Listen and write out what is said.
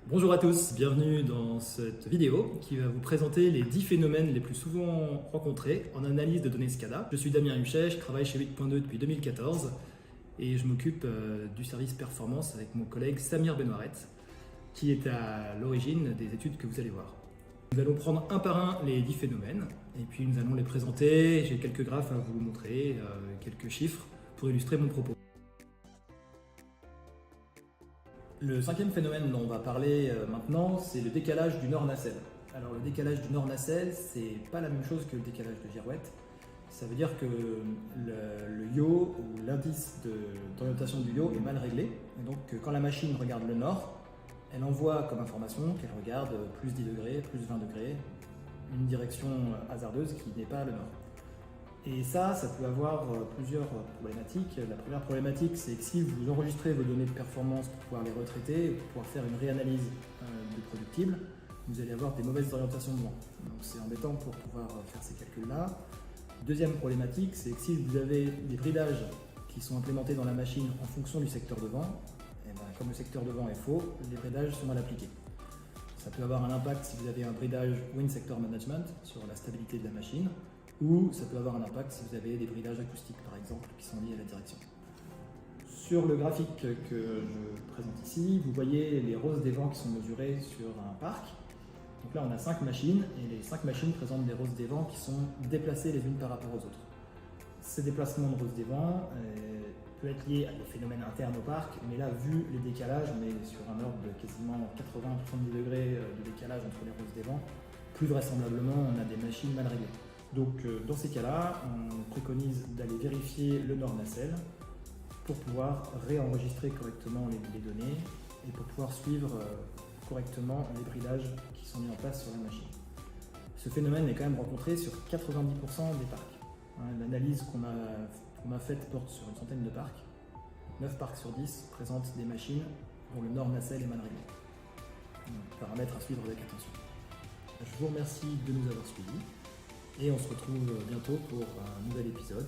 Bonjour à tous, bienvenue dans cette vidéo qui va vous présenter les 10 phénomènes les plus souvent rencontrés en analyse de données SCADA. Je suis Damien Huchet, je travaille chez 8.2 depuis 2014 et je m'occupe du service performance avec mon collègue Samir Benouaret qui est à l'origine des études que vous allez voir. Nous allons prendre un par un les 10 phénomènes et puis nous allons les présenter. J'ai quelques graphes à vous montrer, quelques chiffres pour illustrer mon propos. Le cinquième phénomène dont on va parler maintenant, c'est le décalage du nord-nacelle. Alors le décalage du nord-nacelle, c'est pas la même chose que le décalage de girouette. Ça veut dire que le yaw ou l'indice d'orientation du yaw est mal réglé. Et donc quand la machine regarde le nord, elle envoie comme information qu'elle regarde plus 10 degrés, plus 20 degrés, une direction hasardeuse qui n'est pas le nord. Et ça peut avoir plusieurs problématiques. La première problématique, c'est que si vous enregistrez vos données de performance pour pouvoir les retraiter, pour pouvoir faire une réanalyse de productibles, vous allez avoir des mauvaises orientations de vent. Donc c'est embêtant pour pouvoir faire ces calculs-là. Deuxième problématique, c'est que si vous avez des bridages qui sont implémentés dans la machine en fonction du secteur de vent, et bien, comme le secteur de vent est faux, les bridages sont mal appliqués. Ça peut avoir un impact si vous avez un bridage Wind Sector Management sur la stabilité de la machine, ou ça peut avoir un impact si vous avez des bridages acoustiques par exemple qui sont liés à la direction. Sur le graphique que je présente ici, vous voyez les rosses des vents qui sont mesurées sur un parc. Donc là on a 5 machines et les 5 machines présentent des rosses des vents qui sont déplacées les unes par rapport aux autres. Ces déplacements de rosses des vents peuvent être liés à des phénomènes internes au parc, mais là vu les décalages, on est sur un ordre de quasiment 80-70 degrés de décalage entre les rosses des vents, plus vraisemblablement on a des machines mal réglées. Donc dans ces cas-là, on préconise d'aller vérifier le nord-nacelle pour pouvoir réenregistrer correctement les données et pour pouvoir suivre correctement les bridages qui sont mis en place sur la machine. Ce phénomène est quand même rencontré sur 90% des parcs. L'analyse qu'on a faite porte sur une centaine de parcs. 9 parcs sur 10 présentent des machines dont le nord-nacelle est mal réglé. Paramètre à suivre avec attention. Je vous remercie de nous avoir suivis. Et on se retrouve bientôt pour un nouvel épisode.